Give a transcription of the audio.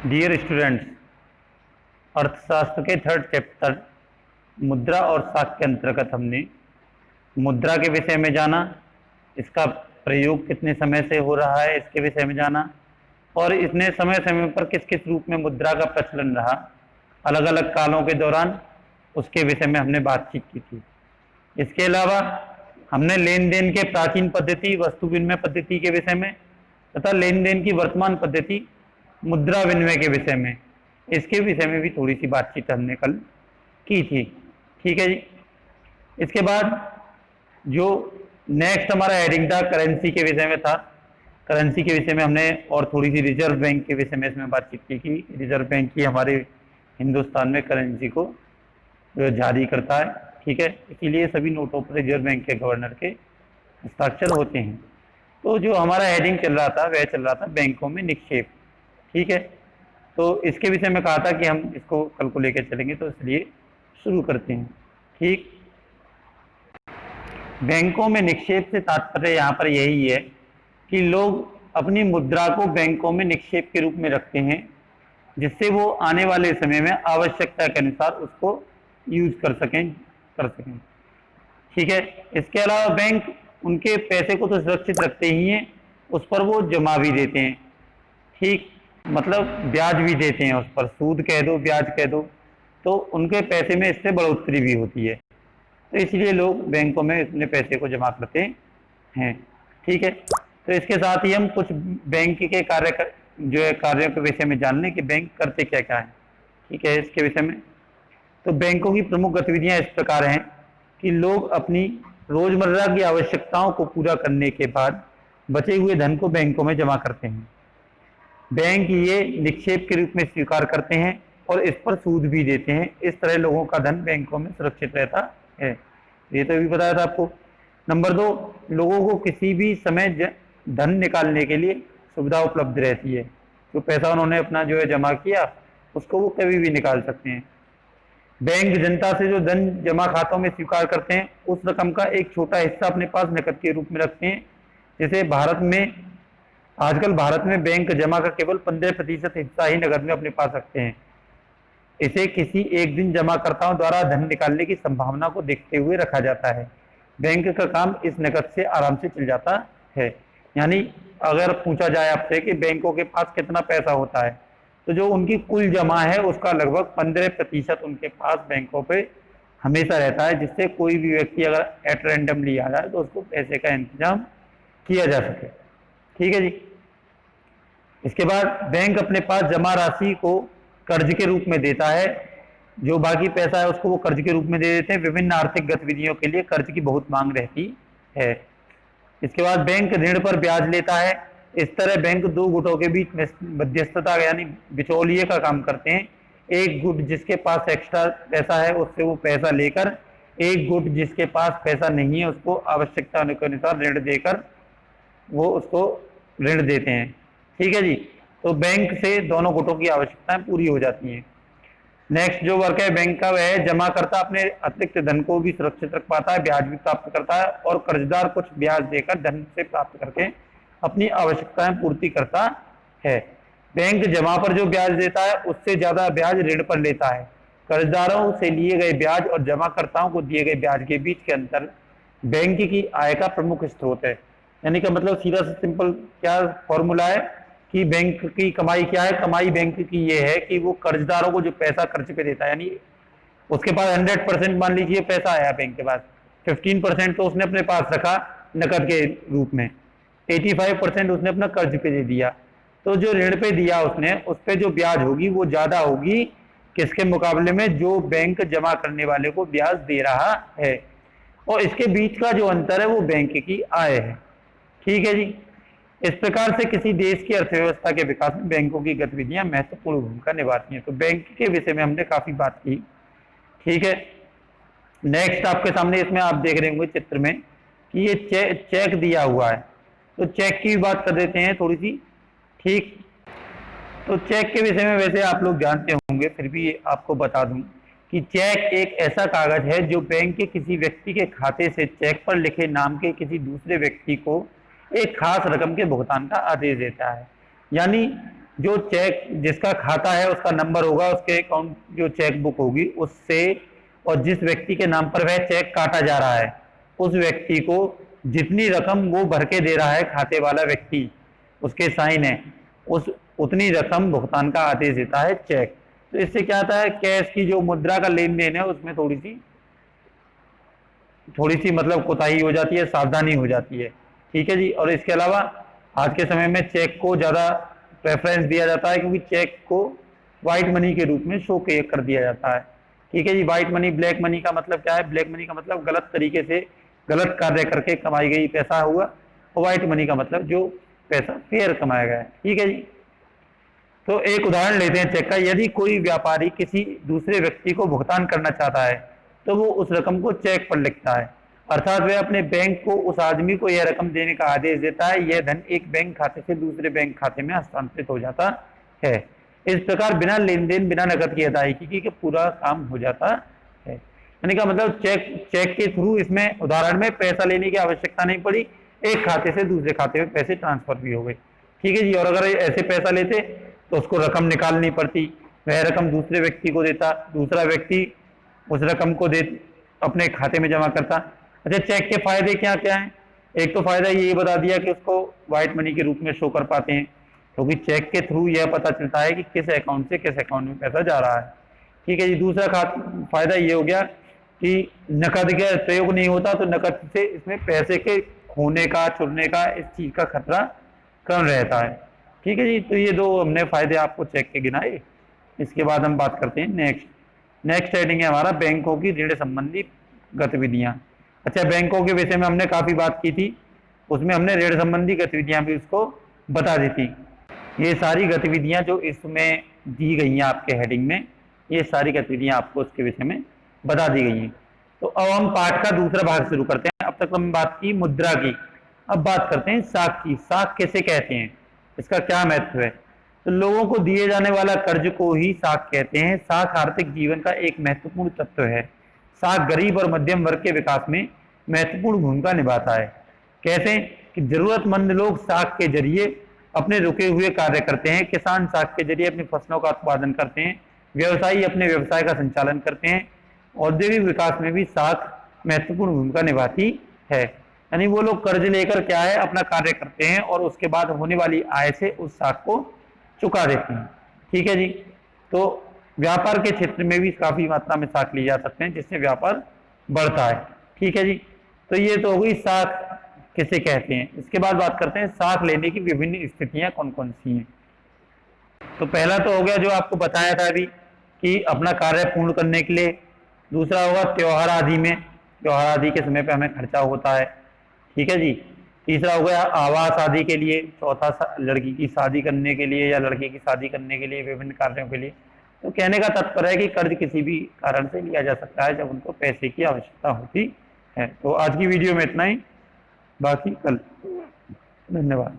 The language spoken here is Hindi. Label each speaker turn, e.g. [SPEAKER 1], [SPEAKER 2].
[SPEAKER 1] डियर स्टूडेंट्स, अर्थशास्त्र के थर्ड चैप्टर मुद्रा और साख के अंतर्गत हमने मुद्रा के विषय में जाना, इसका प्रयोग कितने समय से हो रहा है इसके विषय में जाना, और इसने समय समय पर किस किस रूप में मुद्रा का प्रचलन रहा अलग अलग कालों के दौरान, उसके विषय में हमने बातचीत की थी। इसके अलावा हमने लेन देन के प्राचीन पद्धति वस्तु विनिमय पद्धति के विषय में तथा लेन देन की वर्तमान पद्धति मुद्रा विनिमय के विषय में, इसके विषय में भी थोड़ी सी बातचीत हमने कल की थी। ठीक है जी। इसके बाद जो नेक्स्ट हमारा हेडिंग था करेंसी के विषय में था। करेंसी के विषय में हमने और थोड़ी सी रिजर्व बैंक के विषय में इसमें बातचीत की कि रिजर्व बैंक ही हमारे हिंदुस्तान में करेंसी को जारी करता है। ठीक है, इसीलिए सभी नोटों पर रिजर्व बैंक के गवर्नर के हस्ताक्षर होते हैं। तो जो हमारा हेडिंग चल रहा था वह चल रहा था बैंकों में निक्षेप। ठीक है, तो इसके विषय में कहा था कि हम इसको कल को लेकर चलेंगे, तो इसलिए शुरू करते हैं। ठीक, बैंकों में निक्षेप से तात्पर्य यहाँ पर यही है कि लोग अपनी मुद्रा को बैंकों में निक्षेप के रूप में रखते हैं, जिससे वो आने वाले समय में आवश्यकता के अनुसार उसको यूज कर सकें। ठीक है, इसके अलावा बैंक उनके पैसे को तो सुरक्षित रखते ही हैं, उस पर वो जमा भी देते हैं। ठीक, मतलब ब्याज भी देते हैं, उस पर सूद कह दो ब्याज कह दो, तो उनके पैसे में इससे बढ़ोतरी भी होती है। तो इसलिए लोग बैंकों में अपने पैसे को जमा करते हैं। ठीक है, तो इसके साथ ही हम कुछ बैंक के कार्यों के विषय में जान लें कि बैंक करते क्या क्या है। ठीक है, इसके विषय में तो बैंकों की प्रमुख गतिविधियां इस प्रकार हैं कि लोग अपनी रोजमर्रा की आवश्यकताओं को पूरा करने के बाद बचे हुए धन को बैंकों में जमा करते हैं। बैंक ये निक्षेप के रूप में स्वीकार करते हैं और इस पर सूद भी देते हैं। इस तरह लोगों का धन बैंकों में सुरक्षित रहता है। ये तो भी बताया था आपको। नंबर 2, लोगों को किसी भी समय धन निकालने के लिए सुविधा उपलब्ध रहती है। जो पैसा उन्होंने अपना जमा किया उसको वो कभी भी निकाल सकते हैं। बैंक जनता से जो धन जमा खातों में स्वीकार करते हैं उस रकम का एक छोटा हिस्सा अपने पास नकद के रूप में रखते हैं। जैसे आजकल भारत में बैंक जमा का केवल 15% हिस्सा ही नकद में अपने पास रखते हैं। इसे किसी एक दिन जमाकर्ताओं द्वारा धन निकालने की संभावना को देखते हुए रखा जाता है। बैंक का काम इस नकद से आराम से चल जाता है। यानी अगर पूछा जाए आपसे कि बैंकों के पास कितना पैसा होता है, तो जो उनकी कुल जमा है उसका लगभग 15% उनके पास बैंकों पे हमेशा रहता है, जिससे कोई भी व्यक्ति अगर एट रैंडम लिया जाए तो उसको पैसे का इंतजाम किया जा सके। ठीक है जी। इसके बाद बैंक अपने पास जमा राशि को कर्ज के रूप में देता है। जो बाकी पैसा है उसको वो कर्ज के रूप में दे देते हैं। विभिन्न आर्थिक गतिविधियों के लिए कर्ज की बहुत मांग रहती है। इसके बाद बैंक ऋण पर ब्याज लेता है। इस तरह बैंक दो गुटों के बीच मध्यस्थता यानी बिचौलिए का काम करते हैं। एक गुट जिसके पास एक्स्ट्रा पैसा है उससे वो पैसा लेकर, एक गुट जिसके पास पैसा नहीं है उसको आवश्यकता के अनुसार ऋण देकर वो उसको ऋण देते हैं। ठीक है जी। तो बैंक से दोनों गुटों की आवश्यकताएं पूरी हो जाती हैं। नेक्स्ट जो वर्क है बैंक का वह है जमाकर्ता अपने अतिरिक्त धन को भी सुरक्षित रख पाता है, ब्याज भी प्राप्त करता है और कर्जदार कुछ ब्याज देकर धन से प्राप्त करके अपनी आवश्यकताएं पूर्ति करता है। बैंक जमा पर जो ब्याज देता है उससे ज्यादा ब्याज ऋण पर लेता है। कर्जदारों से लिए गए ब्याज और जमाकर्ताओं को दिए गए ब्याज के बीच के अंतर बैंक की आय का प्रमुख स्रोत है। यानी कि मतलब सीधा सा सिंपल क्या फॉर्मूला है कि बैंक की कमाई क्या है। कमाई बैंक की ये है कि वो कर्जदारों को जो पैसा कर्ज पे देता है, यानी उसके पास 100% मान लीजिए पैसा आया बैंक के पास, 15% तो उसने अपने पास रखा नकद के रूप में, 85% उसने अपना कर्ज पे दे दिया। तो जो ऋण पे दिया उसने उस पर जो ब्याज होगी वो ज्यादा होगी किसके मुकाबले में, जो बैंक जमा करने वाले को ब्याज दे रहा है। और इसके बीच का जो अंतर है वो बैंक की आय है। ठीक है जी। इस प्रकार से किसी देश की अर्थव्यवस्था के विकास में बैंकों की गतिविधियां महत्वपूर्ण भूमिका निभाती हैं। तो बैंक के विषय में हमने काफी बात की। ठीक है, नेक्स्ट आपके सामने इसमें आप देख रहे होंगे चित्र में कि ये चेक दिया हुआ है, तो चेक की बात कर देते हैं थोड़ी सी। ठीक, तो चेक के विषय में वैसे आप लोग जानते होंगे, फिर भी आपको बता दूं कि चेक एक ऐसा कागज है जो बैंक के किसी व्यक्ति के खाते से चेक पर लिखे नाम के किसी दूसरे व्यक्ति को एक खास रकम के भुगतान का आदेश देता है। यानी जो चेक जिसका खाता है उसका नंबर होगा, उसके अकाउंट जो चेक बुक होगी उससे, और जिस व्यक्ति के नाम पर वह चेक काटा जा रहा है उस व्यक्ति को जितनी रकम वो भर के दे रहा है खाते वाला व्यक्ति, उसके साइन है, उस उतनी रकम भुगतान का आदेश देता है चेक। तो इससे क्या आता है, कैश की जो मुद्रा का लेन देन है उसमें थोड़ी सी मतलब कोताही हो जाती है, सावधानी हो जाती है। ठीक है जी। और इसके अलावा आज के समय में चेक को ज़्यादा प्रेफरेंस दिया जाता है, क्योंकि चेक को व्हाइट मनी के रूप में शो कर दिया जाता है। ठीक है जी। व्हाइट मनी, ब्लैक मनी का मतलब क्या है? ब्लैक मनी का मतलब गलत तरीके से गलत कार्य करके कमाई गई पैसा हुआ, और व्हाइट मनी का मतलब जो पैसा फेयर कमाया गया है। ठीक है जी। तो एक उदाहरण लेते हैं चेक का। यदि कोई व्यापारी किसी दूसरे व्यक्ति को भुगतान करना चाहता है तो वो उस रकम को चेक पर लिखता है, अर्थात वह अपने बैंक को उस आदमी को यह रकम देने का आदेश देता है। यह धन एक बैंक खाते से दूसरे बैंक खाते में हस्तांतरित हो जाता है। इस प्रकार बिना लेन देन, बिना नकद की अदायगी के पूरा काम हो जाता है। यानी का मतलब चेक के थ्रू इसमें उदाहरण में पैसा लेने की आवश्यकता नहीं पड़ी, एक खाते से दूसरे खाते में पैसे ट्रांसफर भी हो गए। ठीक है जी। और अगर ऐसे पैसा लेते तो उसको रकम निकालनी पड़ती, वह रकम दूसरे व्यक्ति को देता, दूसरा व्यक्ति उस रकम को दे अपने खाते में जमा करता। अच्छा, चेक के फायदे क्या क्या हैं? एक तो फायदा ये बता दिया कि उसको व्हाइट मनी के रूप में शो कर पाते हैं, क्योंकि चेक के थ्रू यह पता चलता है कि किस अकाउंट से किस अकाउंट में पैसा जा रहा है। ठीक है जी। दूसरा फायदा ये हो गया कि नकद का प्रयोग नहीं होता, तो नकद से इसमें पैसे के खोने का, चुरने का, इस चीज का खतरा कम रहता है। ठीक है जी। तो ये दो हमने फायदे आपको चेक के गिनाए। इसके बाद हम बात करते हैं नेक्स्ट हेडिंग है हमारा बैंकों की ऋण संबंधी गतिविधियां। अच्छा, बैंकों के विषय में हमने काफी बात की थी, उसमें हमने ऋण संबंधी गतिविधियां भी उसको बता दी थी। ये सारी गतिविधियां जो इसमें दी गई हैं आपके हेडिंग में, ये सारी गतिविधियां आपको उसके विषय में बता दी गई हैं। तो अब हम पाठ का दूसरा भाग शुरू करते हैं। अब तक हमने बात की मुद्रा की, अब बात करते हैं साख की। साख किसे कहते हैं, इसका क्या महत्व है? तो लोगों को दिए जाने वाला कर्ज को ही साख कहते हैं। साख आर्थिक जीवन का एक महत्वपूर्ण तत्व है। साख गरीब और मध्यम वर्ग के विकास में महत्वपूर्ण भूमिका निभाता है। कैसे? कि जरूरतमंद लोग साख के जरिए अपने रुके हुए कार्य करते हैं, किसान साख के जरिए अपनी फसलों का उत्पादन करते हैं, व्यवसायी अपने व्यवसाय का संचालन करते हैं। औद्योगिक विकास में भी साख महत्वपूर्ण भूमिका निभाती है। यानी वो लोग कर्ज लेकर क्या है, अपना कार्य करते हैं और उसके बाद होने वाली आय से उस साख को चुका देते हैं। ठीक है जी। तो व्यापार के क्षेत्र में भी काफी मात्रा में साख ली जा सकते हैं, जिससे व्यापार बढ़ता है। ठीक है जी। तो ये तो हो गई साख किसे कहते हैं। इसके बाद बात करते हैं साख लेने की विभिन्न स्थितियां कौन कौन सी हैं। तो पहला तो हो गया जो आपको बताया था अभी कि अपना कार्य पूर्ण करने के लिए। दूसरा होगा त्योहार आदि में, त्योहार आदि के समय पे हमें खर्चा होता है। ठीक है जी। तीसरा हो गया आवास आदि के लिए। चौथा लड़की की शादी करने के लिए या लड़के की शादी करने के लिए, विभिन्न कार्यों के लिए। तो कहने का तात्पर्य है कि कर्ज किसी भी कारण से लिया जा सकता है जब उनको पैसे की आवश्यकता होती है। तो आज की वीडियो में इतना ही, बाकी कल। धन्यवाद।